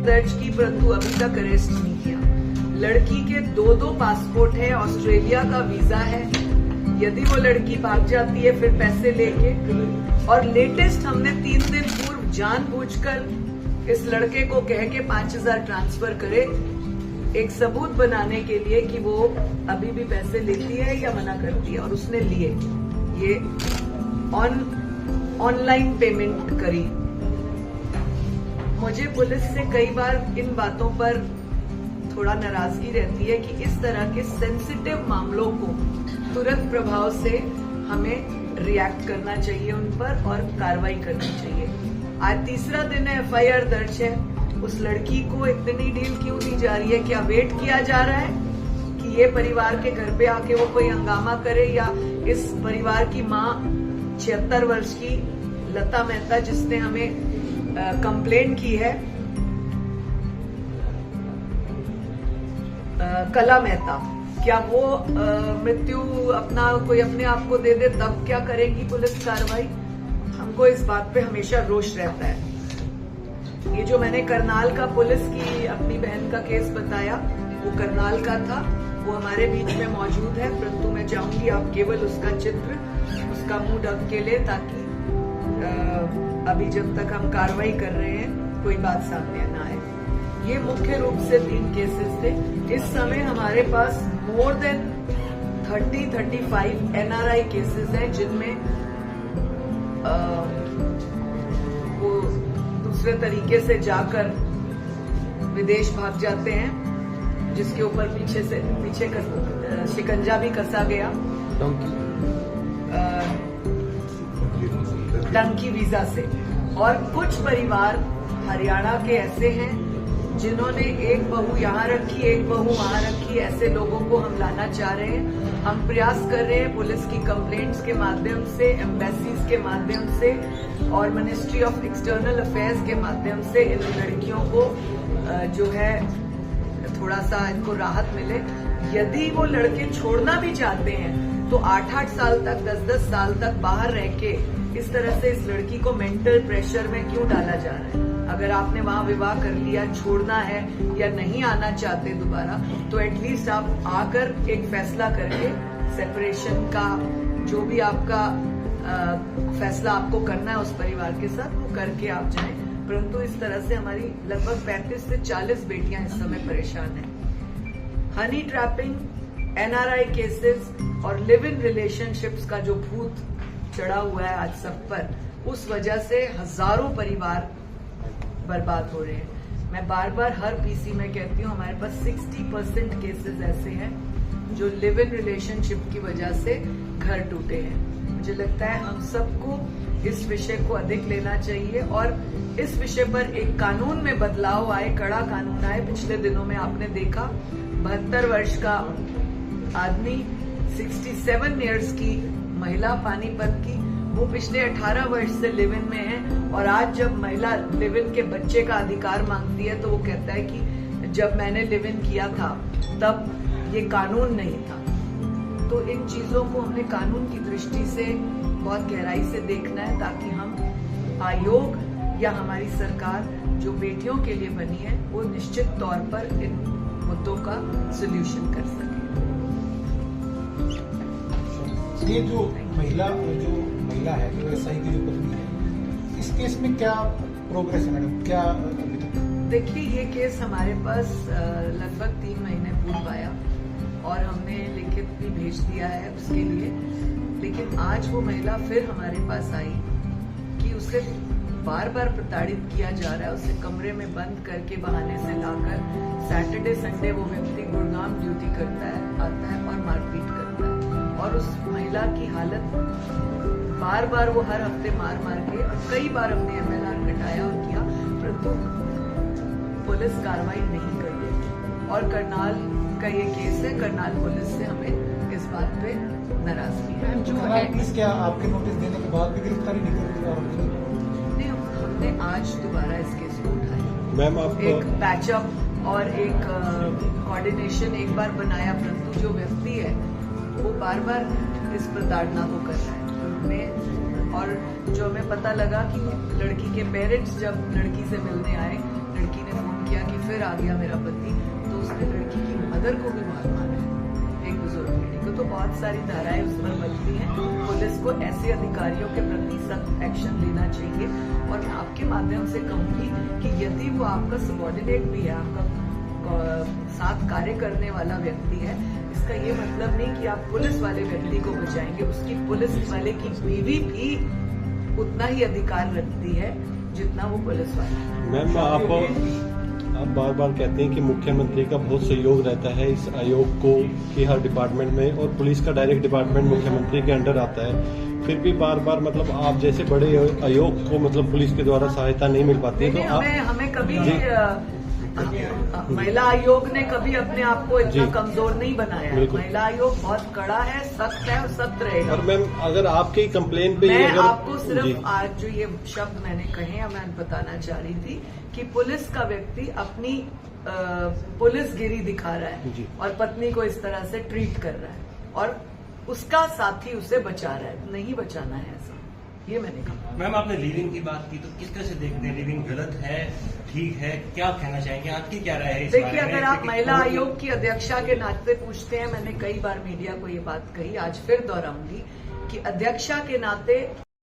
दर्ज की, परंतु अभी तक अरेस्ट नहीं किया। लड़की के 2 पासपोर्ट है, ऑस्ट्रेलिया का वीजा है। यदि वो लड़की भाग जाती है फिर पैसे लेके, और लेटेस्ट हमने 3 दिन पूर्व जानबूझकर इस लड़के को कह के 5000 ट्रांसफर करे, एक सबूत बनाने के लिए कि वो अभी भी पैसे लेती है या मना करती है, और उसने लिए। ये ऑनलाइन पेमेंट करी। मुझे पुलिस से कई बार इन बातों पर थोड़ा नाराजगी रहती है कि इस तरह के सेंसिटिव मामलों को तुरंत प्रभाव से हमें रिएक्ट करना चाहिए उन पर और कार्रवाई करनी चाहिए। आज तीसरा दिन है, एफआईआर दर्ज है। उस लड़की को इतनी डील क्यों दी जा रही है? क्या वेट किया जा रहा है कि ये परिवार के घर पे आके वो कोई हंगामा करे, या इस परिवार की माँ 76 वर्ष की लता मेहता, जिसने हमें कंप्लेंट की है, कला मेहता, क्या वो मृत्यु अपने आप को दे दे, तब क्या करेगी पुलिस कार्रवाई? हमको इस बात पे हमेशा रोष रहता है। ये जो मैंने करनाल का पुलिस की अपनी बहन का केस बताया, वो करनाल का था, वो हमारे बीच में मौजूद है, परंतु मैं चाहूंगी आप केवल उसका चित्र, उसका मुंह ढक के ले, ताकि अभी जब तक हम कार्रवाई कर रहे हैं कोई बात सामने ना आए। ये मुख्य रूप से 3 केसेस थे। इस समय हमारे पास मोर देन 30-35 एनआरआई केसेस हैं, जिनमें वो दूसरे तरीके से जाकर विदेश भाग जाते हैं, जिसके ऊपर पीछे शिकंजा भी कसा गया डंकी वीजा से। और कुछ परिवार हरियाणा के ऐसे हैं जिन्होंने एक बहू यहाँ रखी, एक बहू वहाँ रखी। ऐसे लोगों को हम लाना चाह रहे हैं। हम प्रयास कर रहे हैं पुलिस की कंप्लेंट्स के माध्यम से, एम्बेसीज के माध्यम से और मिनिस्ट्री ऑफ एक्सटर्नल अफेयर्स के माध्यम से इन लड़कियों को जो है थोड़ा सा इनको राहत मिले। यदि वो लड़के छोड़ना भी चाहते हैं तो 8-8 साल तक, 10-10 साल तक बाहर रह के इस तरह से इस लड़की को मेंटल प्रेशर में क्यों डाला जा रहा है? अगर आपने वहां विवाह कर लिया, छोड़ना है या नहीं आना चाहते दोबारा, तो एटलीस्ट आप आकर एक फैसला करके सेपरेशन का जो भी आपका फैसला आपको करना है उस परिवार के साथ, वो करके आप जाएं। परंतु इस तरह से हमारी लगभग 35 से 40 बेटियां इस समय परेशान हैं। हनी ट्रैपिंग, एनआरआई केसेस और लिव इन रिलेशनशिप्स का जो भूत चढ़ा हुआ है आज सब पर, उस वजह से हजारों परिवार बर्बाद हो रहे हैं। मैं बार बार हर पीसी में कहती हूँ, हमारे पास 60% केसेस ऐसे हैं जो लिव इन रिलेशनशिप की वजह से घर टूटे हैं। मुझे लगता है हम सबको इस विषय को अधिक लेना चाहिए और इस विषय पर एक कानून में बदलाव आए, कड़ा कानून आए। पिछले दिनों में आपने देखा 72 वर्ष का आदमी, 67 इयर्स की महिला पानीपत की, वो पिछले 18 वर्ष से लिव इन में है। और आज जब महिला लिव इन के बच्चे का अधिकार मांगती है तो वो कहता है कि जब मैंने लिव इन किया था तब ये कानून नहीं था। तो इन चीजों को हमने कानून की दृष्टि से बहुत गहराई से देखना है, ताकि हम आयोग या हमारी सरकार जो बेटियों के लिए बनी है वो निश्चित तौर पर इन मुद्दों का सोल्यूशन कर सके। ये जो महिला है, जो एसआई की जो पत्नी है, इस केस में क्या प्रोग्रेस है मैडम? क्या देखिए, ये केस हमारे पास लगभग 3 महीने पूर्व आया और हमने लिखित भी भेज दिया है उसके लिए। लेकिन आज वो महिला फिर हमारे पास आई कि उसे बार बार प्रताड़ित किया जा रहा है। उसे कमरे में बंद करके बहाने से लाकर सैटरडे संडे वो व्यक्ति गुड़गांव ड्यूटी करता है, आता है और मारपीट करता है। और उस महिला की हालत बार बार वो हर हफ्ते मार के, और कई बार हमने एमएलआर कटाया और किया, परंतु पुलिस कार्रवाई नहीं कर रही। और करनाल का ये केस है, करनाल पुलिस से हमें इस बात पे नाराजगी है। पुलिस क्या आपके नोटिस देने के बाद भी गिरफ्तारी नहीं कर रही? नहीं, हमने आज दोबारा इस केस को उठाया। मैम, आप एक पैचअप और एक कोऑर्डिनेशन एक बार बनाया, परंतु जो व्यक्ति है वो बार बार इस प्रताड़ना को कर रहा है। और जो हमें पता लगा कि लड़की के पेरेंट्स जब लड़की से मिलने आए, लड़की ने फोन किया फिर आ गया मेरा पति, तो उसने लड़की की मदर को भी मारा है, एक बुजुर्ग लेडी को। तो बहुत सारी धाराएं उस पर बनती हैं। पुलिस को ऐसे अधिकारियों के प्रति सख्त एक्शन लेना चाहिए। और मैं आपके माध्यम से कहूंगी कि यदि वो आपका सबॉर्डिनेट भी है, आपका साथ कार्य करने वाला व्यक्ति है, इसका ये मतलब नहीं कि आप पुलिस वाले व्यक्ति को बचाएंगे। उसकी पुलिस वाले की बीवी भी उतना ही अधिकार रखती है जितना वो पुलिस वाला है। मैम, आप बार बार कहते हैं कि मुख्यमंत्री का बहुत सहयोग रहता है इस आयोग को कि हर डिपार्टमेंट में, और पुलिस का डायरेक्ट डिपार्टमेंट मुख्यमंत्री के अंडर आता है, फिर भी बार बार मतलब आप जैसे बड़े आयोग को मतलब पुलिस के द्वारा सहायता नहीं मिल पाती है, तो हमें कभी महिला आयोग ने कभी अपने आप को इतना कमजोर नहीं बनाया है। महिला आयोग बहुत कड़ा है, सख्त है और सख्त रहेगा। और मैम, अगर आपकी कंप्लेन पे मैं आपको सिर्फ आज जो ये शब्द मैंने कहे, मैं बताना चाह रही थी कि पुलिस का व्यक्ति अपनी पुलिसगिरी दिखा रहा है और पत्नी को इस तरह से ट्रीट कर रहा है और उसका साथी उसे बचा रहा है। नहीं बचाना है ऐसा, ये मैंने कहा। मैम, आपने लिविंग की बात की, तो किस तरह से देखते हैं? लिविंग गलत है, ठीक है, क्या कहना चाहेंगे? आपकी क्या राय है इस बारे में? देखिए, अगर आप महिला आयोग की अध्यक्षा के नाते पूछते हैं, मैंने कई बार मीडिया को ये बात कही, आज फिर दोहराऊंगी कि अध्यक्षा के नाते